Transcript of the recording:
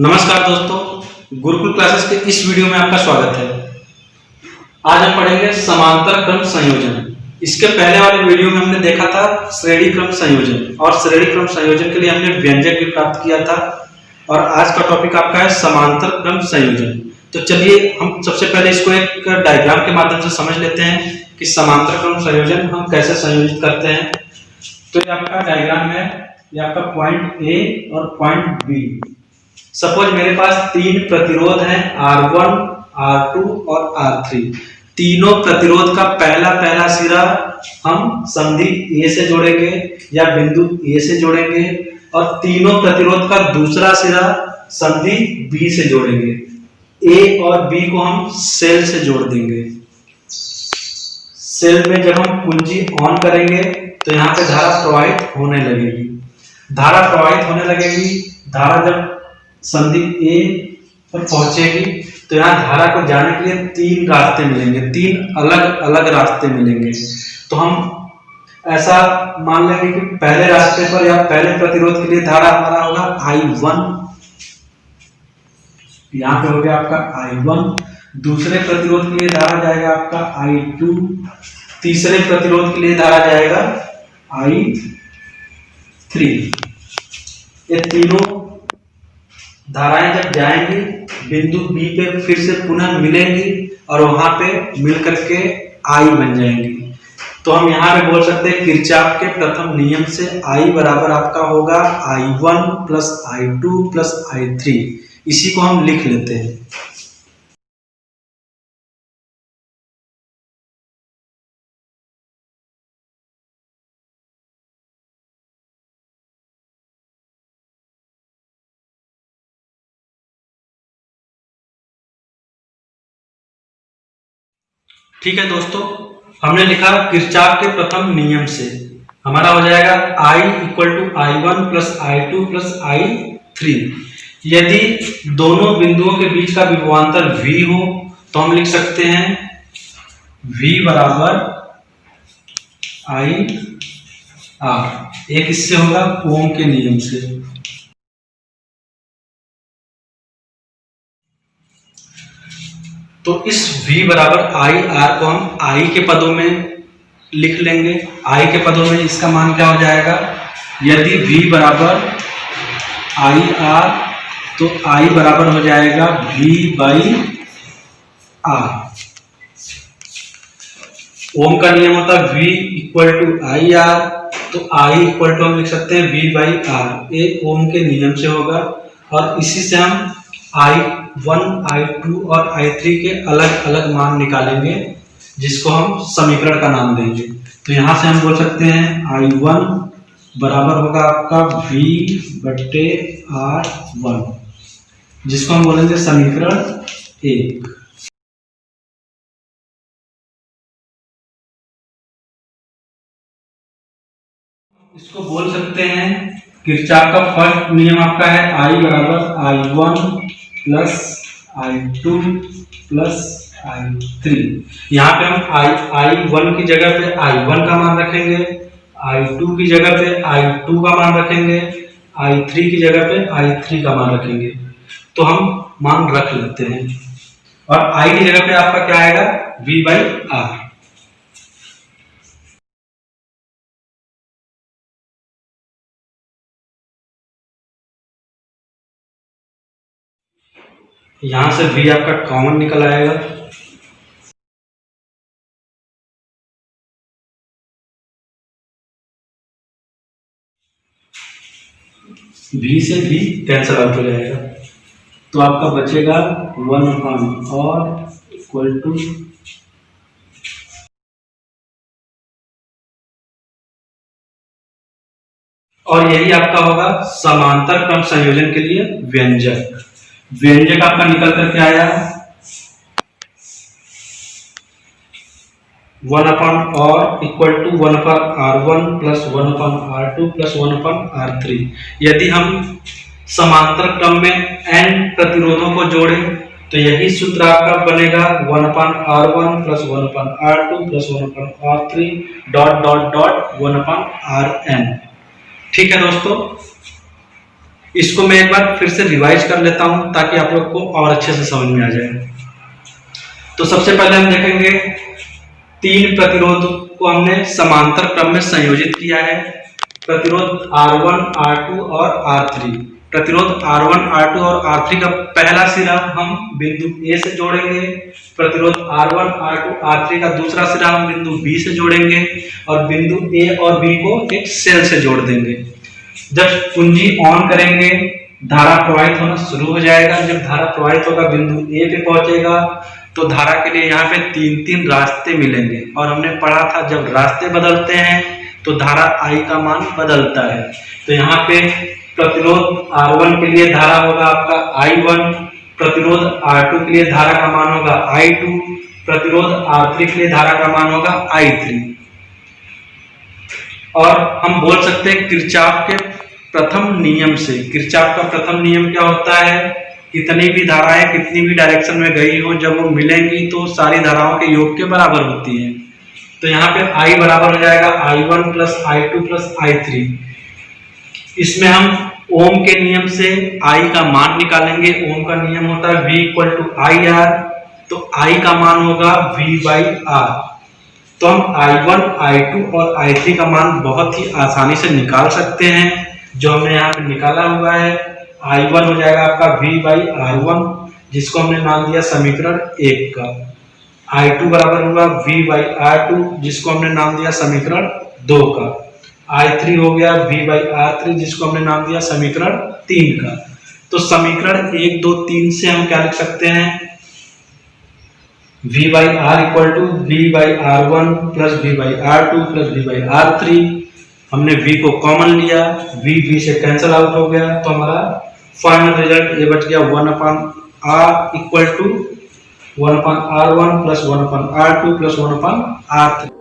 नमस्कार दोस्तों, गुरुकुल क्लासेस के इस वीडियो में आपका स्वागत है। आज हम पढ़ेंगे समांतर क्रम संयोजन। इसके पहले वाले वीडियो में हमने देखा था श्रेणी क्रम संयोजन, और श्रेणी क्रम संयोजन के लिए हमने व्यंजक भी प्राप्त किया था। और आज का टॉपिक आपका है समांतर क्रम संयोजन। तो चलिए हम सबसे पहले इसको एक डायग्राम के माध्यम से समझ लेते हैं कि समांतर क्रम संयोजन हम कैसे संयोजित करते हैं। तो ये आपका डायग्राम है, ये आपका पॉइंट ए और पॉइंट बी। सपोज मेरे पास तीन प्रतिरोध हैं R1, R2 और R3। तीनों प्रतिरोध का पहला सिरा हम संधि A से जोड़ेंगे या बिंदु A से जोड़ेंगे, और तीनों प्रतिरोध का दूसरा सिरा संधि B से जोड़ेंगे। A और B को हम सेल से जोड़ देंगे। सेल में जब हम कुंजी ऑन करेंगे तो यहाँ पे धारा प्रवाहित होने लगेगी। धारा जब संधि ए पर पहुंचेगी तो यहाँ धारा को जाने के लिए तीन रास्ते मिलेंगे, तीन अलग अलग रास्ते मिलेंगे। तो हम ऐसा मान लेंगे कि पहले रास्ते पर या पहले प्रतिरोध के लिए धारा हमारा होगा I1, यहाँ पे हो गया आपका I1। दूसरे प्रतिरोध के लिए धारा जाएगा आपका I2, तीसरे प्रतिरोध के लिए धारा जाएगा I3। ये तीनों धाराएं जब जाएंगी बिंदु बी पे फिर से पुनः मिलेंगी और वहां पे मिलकर के आई बन जाएंगी। तो हम यहाँ पे बोल सकते हैं किरचॉफ के प्रथम नियम से I बराबर आपका होगा I1 plus I2 plus I3। इसी को हम लिख लेते हैं। ठीक है दोस्तों, हमने लिखा किरचॉफ के प्रथम नियम से हमारा हो जाएगा I equal to I1 plus I2 plus I3। यदि दोनों बिंदुओं के बीच का विभवांतर V हो तो हम लिख सकते हैं V बराबर I R। एक इससे होगा ओम के नियम से। तो इस V बराबर I R को हम I के पदों में लिख लेंगे। I के पदों में इसका मान क्या हो जाएगा, यदि V बराबर I R तो I बराबर हो जाएगा V बाई R। ओम का नियम होता है V equal to I R, तो I इक्वल टू हम लिख सकते हैं V बाई R। ये ओम के नियम से होगा, और इसी से हम I1, I2 और I3 के अलग अलग मान निकालेंगे, जिसको हम समीकरण का नाम देंगे। तो यहां से हम बोल सकते हैं I1 बराबर होगा आपका V बट्टे R1, जिसको हम बोलेंगे समीकरण 1। इसको बोल सकते हैं किरचॉफ का फर्स्ट नियम आपका है I बराबर I1 plus I2 plus I3। यहाँ पे हम I1 की जगह पे I1 का मान रखेंगे, I2 की जगह पे I2 का मान रखेंगे, I3 की जगह पे I3 का मान रखेंगे। तो हम मान रख लेते हैं, और I की जगह पे आपका क्या आएगा V बाई R। यहां से V आपका कॉमन निकल आएगा। V से V कैंसिल आउट हो जाएगा, तो आपका बचेगा 1 और इक्वल टू और यही आपका होगा समांतर क्रम संयोजन के लिए व्यंजक। व्यंजक आपका निकल करके आया 1 और equal to 1/R1 plus 1/R2 plus 1/R3। यदि हम समांतर क्रम में n प्रतिरोधों को जोड़ें तो यही सूत्र आपका बनेगा 1/R1 plus 1/R2 plus 1/R3 dot dot dot 1/Rn। ठीक है दोस्तों, इसको मैं एक बार फिर से रिवाइज कर लेता हूं ताकि आप लोग को और अच्छे से समझ में आ जाए। तो सबसे पहले हम देखेंगे 3 प्रतिरोध को हमने समांतर क्रम में संयोजित किया है। प्रतिरोध R1, R2 और R3। प्रतिरोध R1, R2 और R3 का पहला सिरा हम बिंदु A से जोड़ेंगे। प्रतिरोध R1, R2, R3 का दूसरा सिरा हम बिंदु B से जोड़ेंगे और बिंदु A और B को एक सेल से जोड़ देंगे। जब कुंजी ऑन करेंगे धारा प्रवाहित होना शुरू हो जाएगा। जब धारा प्रवाहित होगा बिंदु A पे पहुंचेगा तो धारा के लिए यहाँ पे 3 रास्ते मिलेंगे और हमने पढ़ा था जब रास्ते बदलते हैं तो धारा I का मान बदलता है। तो यहाँ पे प्रतिरोध R1 के लिए धारा होगा आपका I1, प्रतिरोध R2 के लिए धारा का मान होगा I2, प्रतिरोध R3 के लिए धारा का मान होगा I3। और हम बोल सकते हैं किरचॉफ के प्रथम नियम से। किरचॉफ का प्रथम नियम क्या होता है? कितनी भी धाराएं कितनी भी डायरेक्शन में गई हो, जब वो मिलेंगी तो सारी धाराओं के योग के बराबर होती हैं। तो यहाँ पे I बराबर हो जाएगा I1 plus I2 plus I3। इसमें हम ओम के नियम से I का मान निकालेंगे। ओम का नियम होता है V इक्वल टू IR, तो I का मान होगा V बाई R। तो हम I1, I2 और I3 का मान बहुत ही आसानी से निकाल सकते हैं, जो हमने यहाँ पे निकाला हुआ है। I1 हो जाएगा आपका V बाई R1, जिसको हमने नाम दिया समीकरण 1 का। I2 बराबर होगा V बाई R2, जिसको हमने नाम दिया समीकरण 2 का। I3 हो गया V बाई R3, जिसको हमने नाम दिया समीकरण 3 का। तो समीकरण 1, 2, 3 से हम क्या लिख सकते हैं? V by R equal to V by R1 plus V by R2 plus V by R3। हमने V को कॉमन लिया, V से कैंसिल आउट हो गया, तो हमारा फाइनल रिजल्ट ये बच गया 1/R equal to 1/R1 plus 1/R2 plus 1/R3।